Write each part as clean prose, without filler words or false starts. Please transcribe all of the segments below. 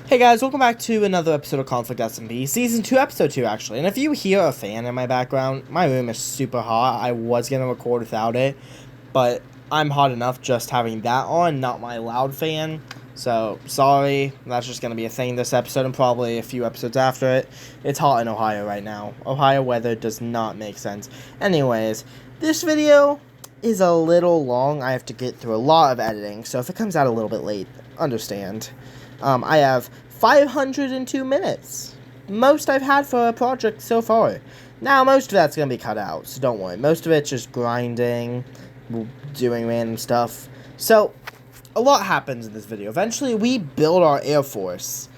Hey guys, welcome back to another episode of ConflictSMP, Season 2, Episode 2 actually. And if you hear a fan in my background, my room is super hot. I was going to record without it, but I'm hot enough just having that on, not my loud fan. So, sorry, that's just going to be a thing this episode and probably a few episodes after it. It's hot in Ohio right now. Ohio weather does not make sense. Anyways, this video is a little long. I have to get through a lot of editing, so if it comes out a little bit late, understand. I have 502 minutes. Most I've had for a project so far. Now, most of that's going to be cut out, so don't worry. Most of it's just grinding, doing random stuff. So, a lot happens in this video. Eventually, we build our Air Force,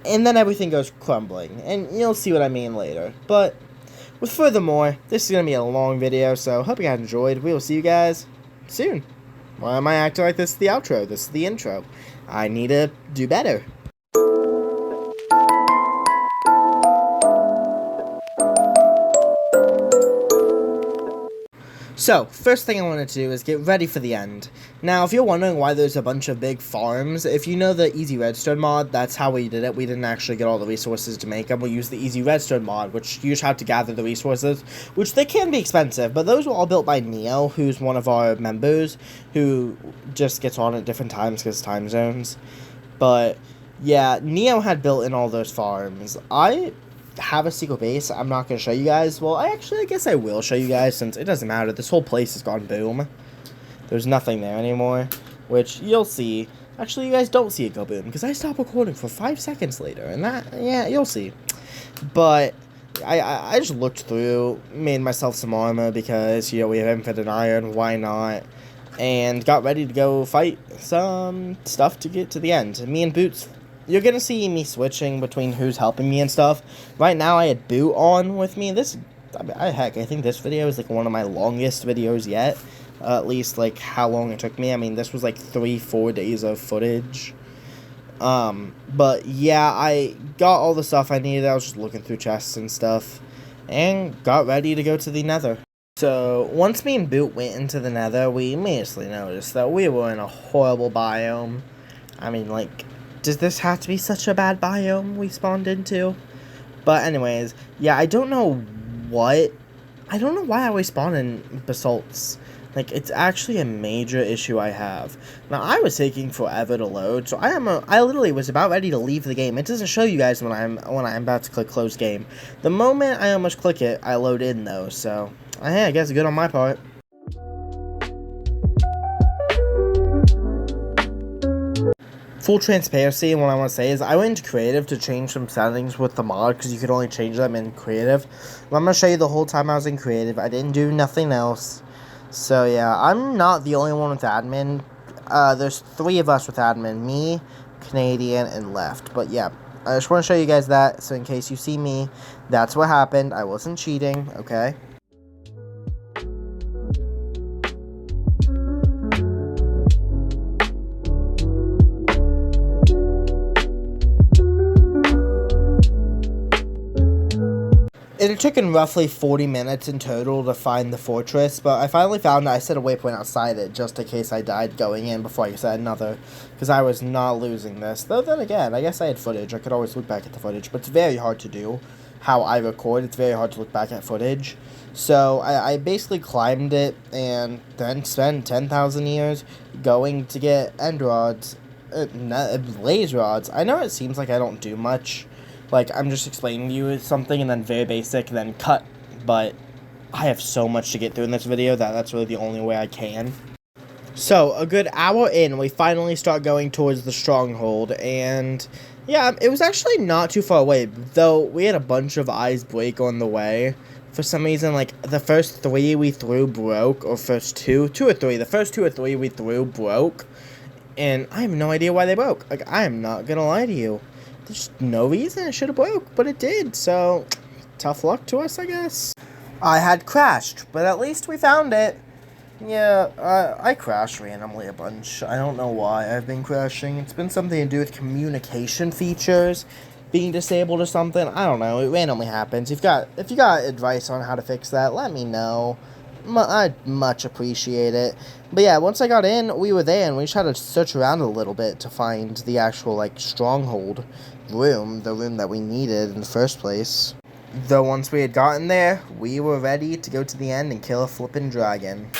and then everything goes crumbling. And you'll see what I mean later. But, with furthermore, this is going to be a long video, so hope you guys enjoyed. We will see you guys soon. Why am I acting like this is the outro? This is the intro. I need to do better. So, first thing I wanted to do is get ready for the end. Now, if you're wondering why there's a bunch of big farms, if you know the Easy Redstone mod, that's how we did it. We didn't actually get all the resources to make them. We used the Easy Redstone mod, which you just have to gather the resources, which they can be expensive, but those were all built by Neo, who's one of our members, who just gets on at different times because time zones. But, yeah, Neo had built in all those farms. I have a secret base I'm not going to show you guys. Well, I guess I will show you guys since it doesn't matter. This whole place has gone boom. There's nothing there anymore, which you'll see. Actually, you guys don't see it go boom because I stopped recording for 5 seconds later, and that, yeah, you'll see. But I just looked through, made myself some armor because, you know, we have infinite iron, why not? And got ready to go fight some stuff to get to the end. Me and Boots, you're going to see me switching between who's helping me and stuff. Right now, I had Boot on with me. I think this video is, like, one of my longest videos yet. At least, like, how long it took me. I mean, this was, like, 3-4 days of footage. But, yeah, I got all the stuff I needed. I was just looking through chests and stuff. And got ready to go to the nether. So, once me and Boot went into the nether, we immediately noticed that we were in a horrible biome. I mean, like, does this have to be such a bad biome we spawned into? But anyways, yeah, I don't know why I always spawn in basalts. Like, it's actually a major issue I have. Now, I was taking forever to load, so I literally was about ready to leave the game. It doesn't show you guys when I'm about to click close game. The moment I almost click it, I load in though, so hey, I guess good on my part. Full transparency, and what I want to say is I went into creative to change some settings with the mod because you could only change them in creative. But I'm going to show you the whole time I was in creative. I didn't do nothing else. So yeah, I'm not the only one with admin. There's 3 of us with admin. Me, Canadian, and Left. But yeah, I just want to show you guys that. So in case you see me, that's what happened. I wasn't cheating, okay? It had taken roughly 40 minutes in total to find the fortress, but I finally found it. I set a waypoint outside it just in case I died going in before I set another, because I was not losing this. Though then again, I guess I had footage. I could always look back at the footage, but it's very hard to do how I record. It's very hard to look back at footage. So I basically climbed it and then spent 10,000 years going to get end rods, blaze rods. I know it seems like I don't do much. Like, I'm just explaining to you something and then very basic and then cut, but I have so much to get through in this video that that's really the only way I can. So, a good hour in, we finally start going towards the stronghold, and yeah, it was actually not too far away, though we had a bunch of eyes break on the way. For some reason, like, the first 3 we threw broke, or first 2 or 3, the first 2 or 3 we threw broke, and I have no idea why they broke. Like, I am not gonna lie to you. There's no reason it should have broke, but it did, so tough luck to us, I guess. I had crashed, but at least we found it. Yeah, I crashed randomly a bunch. I don't know why I've been crashing. It's been something to do with communication features being disabled or something. I don't know. It randomly happens. If you got advice on how to fix that, let me know. I'd much appreciate it. But yeah, once I got in, we were there, and we just had to search around a little bit to find the actual, like, stronghold room, the room that we needed in the first place. Though once we had gotten there, we were ready to go to the end and kill a flippin' dragon.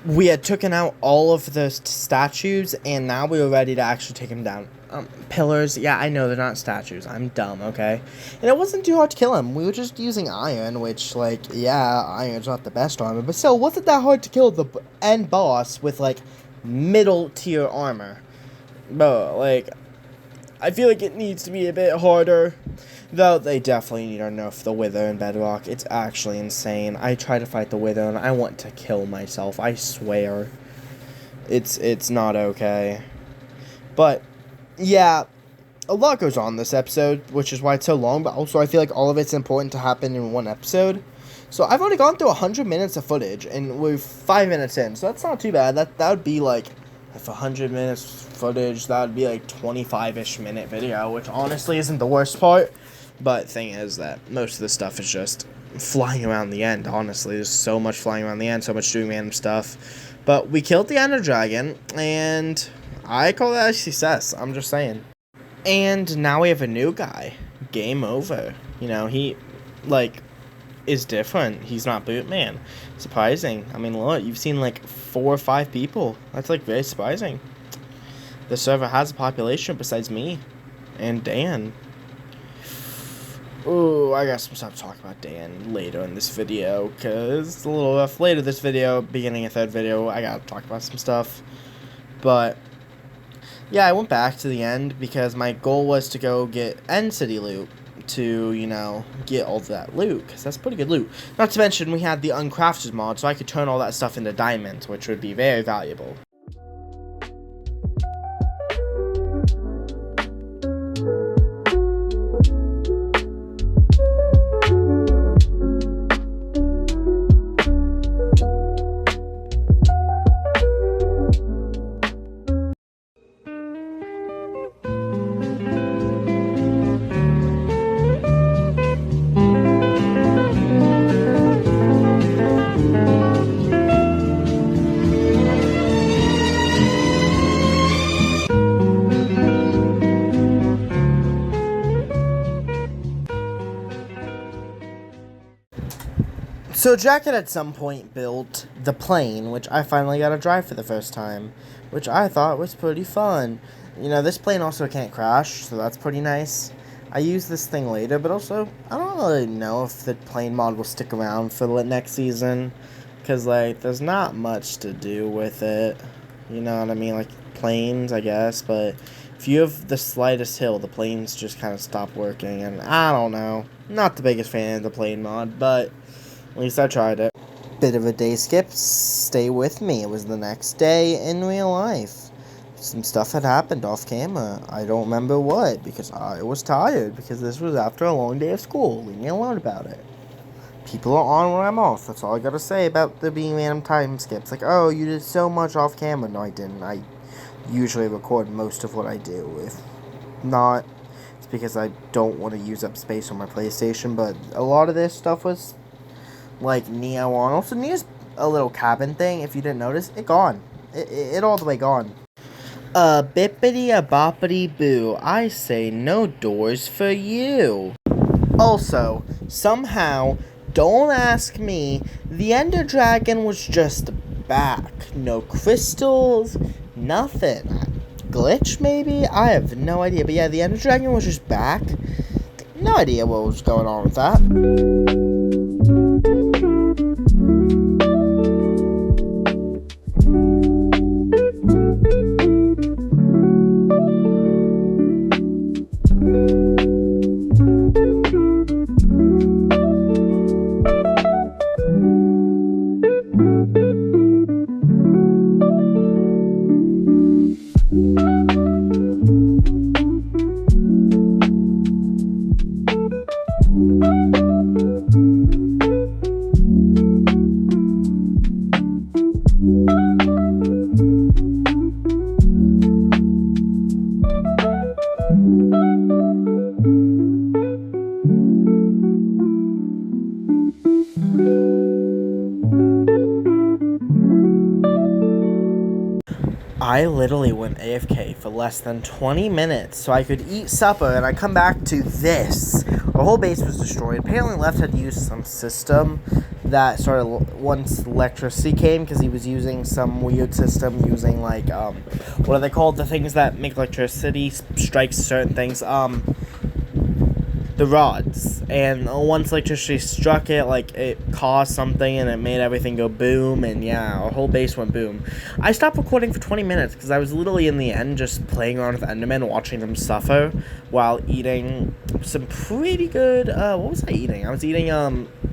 We had taken out all of the statues, and now we were ready to actually take them down. Pillars, yeah, I know they're not statues. I'm dumb, okay? And it wasn't too hard to kill them. We were just using iron, which, like, yeah, iron's not the best armor, but still, wasn't that hard to kill the end boss with, like, middle tier armor. But, like, I feel like it needs to be a bit harder. Though they definitely need to nerf the Wither in Bedrock. It's actually insane. I try to fight the Wither and I want to kill myself. I swear. It's not okay. But, yeah, a lot goes on this episode, which is why it's so long. But also, I feel like all of it's important to happen in one episode. So I've already gone through 100 minutes of footage, and we're 5 minutes in. So that's not too bad. That would be like, if 100 minutes footage, that would be like 25-ish minute video, which honestly isn't the worst part. But thing is that most of the stuff is just flying around the end, honestly. There's so much flying around the end, so much doing random stuff. But we killed the Ender Dragon, and I call that a success. I'm just saying. And now we have a new guy. Game over. You know, he, like, is different. He's not Bootman. Surprising. I mean, look, you've seen, like, 4 or 5 people. That's, like, very surprising. The server has a population besides me and Dan. Ooh, I got some stuff to talk about Dan later in this video, because it's a little rough. Later this video, beginning of third video, I gotta talk about some stuff. But, yeah, I went back to the end because my goal was to go get End City loot to, you know, get all that loot, because that's pretty good loot. Not to mention, we had the Uncrafted mod, so I could turn all that stuff into diamonds, which would be very valuable. So Jack had at some point built the plane, which I finally got to drive for the first time, which I thought was pretty fun. You know, this plane also can't crash, so that's pretty nice. I use this thing later, but also, I don't really know if the plane mod will stick around for the next season, because, like, there's not much to do with it. You know what I mean? Like, planes, I guess, but if you have the slightest hill, the planes just kind of stop working, and I don't know. Not the biggest fan of the plane mod, but at least I tried it. Bit of a day skip. Stay with me. It was the next day in real life. Some stuff had happened off camera. I don't remember what, because I was tired, because this was after a long day of school. Leave me alone about it. People are on when I'm off. That's all I gotta say about there being random time skips. Like, oh, you did so much off camera. No, I didn't. I usually record most of what I do. If not, it's because I don't want to use up space on my PlayStation, but a lot of this stuff was like Neo on. Also, Neo's a little cabin thing, if you didn't notice, it gone. It all the way gone. Bippity a boppity boo. I say no doors for you. Also, somehow, don't ask me, the Ender Dragon was just back. No crystals, nothing. Glitch, maybe? I have no idea. But yeah, the Ender Dragon was just back. No idea what was going on with that. I literally went AFK for less than 20 minutes so I could eat supper, and I come back to this. Our whole base was destroyed. Apparently Left had used some system that started once electricity came, because he was using some weird system using, like, what are they called? The things that make electricity strike certain things. The rods, and once electricity struck it, like, it caused something and it made everything go boom, and yeah, our whole base went boom. I stopped recording for 20 minutes because I was literally in the end just playing around with Enderman, watching them suffer while eating some pretty good, what was I eating? I was eating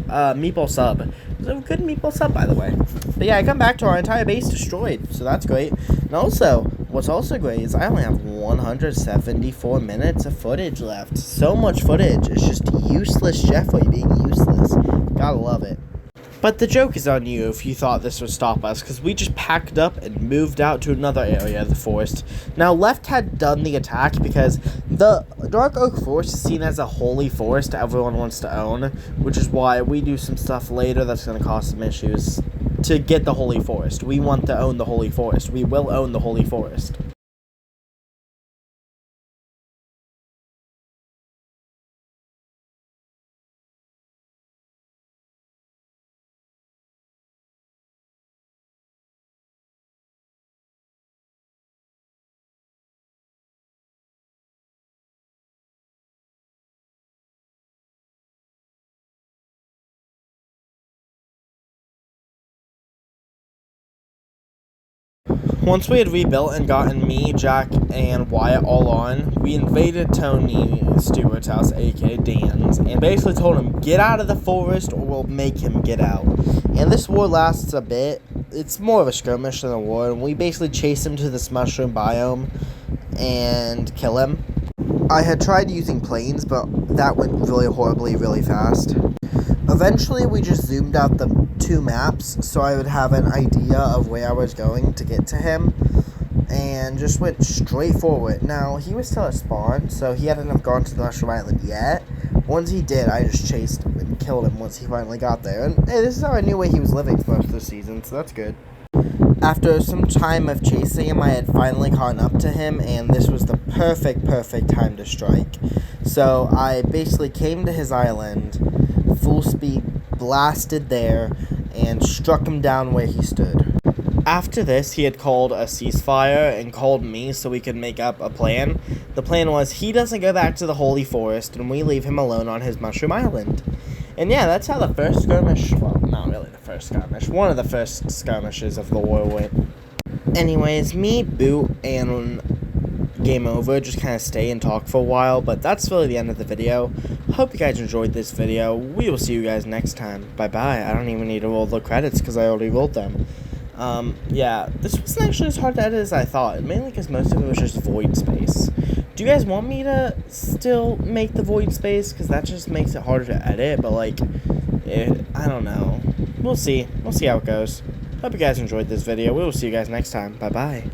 meatball sub. It was a good meatball sub, by the way. But yeah, I come back to our entire base destroyed, so that's great. And also, what's also great is I only have 174 minutes of footage left. So much footage. It's just useless Jeffrey being useless. Gotta love it. But the joke is on you if you thought this would stop us, because we just packed up and moved out to another area of the forest. Now, Left had done the attack because the Dark Oak Forest is seen as a holy forest everyone wants to own, which is why we do some stuff later that's going to cause some issues to get the holy forest. We want to own the holy forest. We will own the holy forest. Once we had rebuilt and gotten me, Jack, and Wyatt all on, we invaded Tony Stewart's house, aka Dan's, and basically told him, get out of the forest or we'll make him get out. And this war lasts a bit. It's more of a skirmish than a war, and we basically chase him to this mushroom biome and kill him. I had tried using planes, but that went really horribly, really fast. Eventually, we just zoomed out the 2 maps so I would have an idea of where I was going to get to him, and just went straight forward. Now, he was still at spawn, so he hadn't have gone to the Mushroom Island yet. Once he did, I just chased him and killed him once he finally got there. And hey, this is how I knew where he was living for most of the season, so that's good. After some time of chasing him, I had finally caught up to him, and this was the perfect time to strike. So I basically came to his island, full speed, blasted there, and struck him down where he stood. After this, he had called a ceasefire and called me so we could make up a plan. The plan was he doesn't go back to the Holy Forest, and we leave him alone on his Mushroom Island. And yeah, that's how the first skirmish, well, not really the first skirmish, one of the first skirmishes of the war went. Anyways, me, Boot, and Game Over just kind of stay and talk for a while, but that's really the end of the video. Hope you guys enjoyed this video. We will see you guys next time. Bye-bye. I don't even need to roll the credits because I already rolled them. Yeah, this wasn't actually as hard to edit as I thought, mainly because most of it was just void space. Do you guys want me to still make the void space? Because that just makes it harder to edit, but, like, I don't know. We'll see. We'll see how it goes. Hope you guys enjoyed this video. We will see you guys next time. Bye-bye.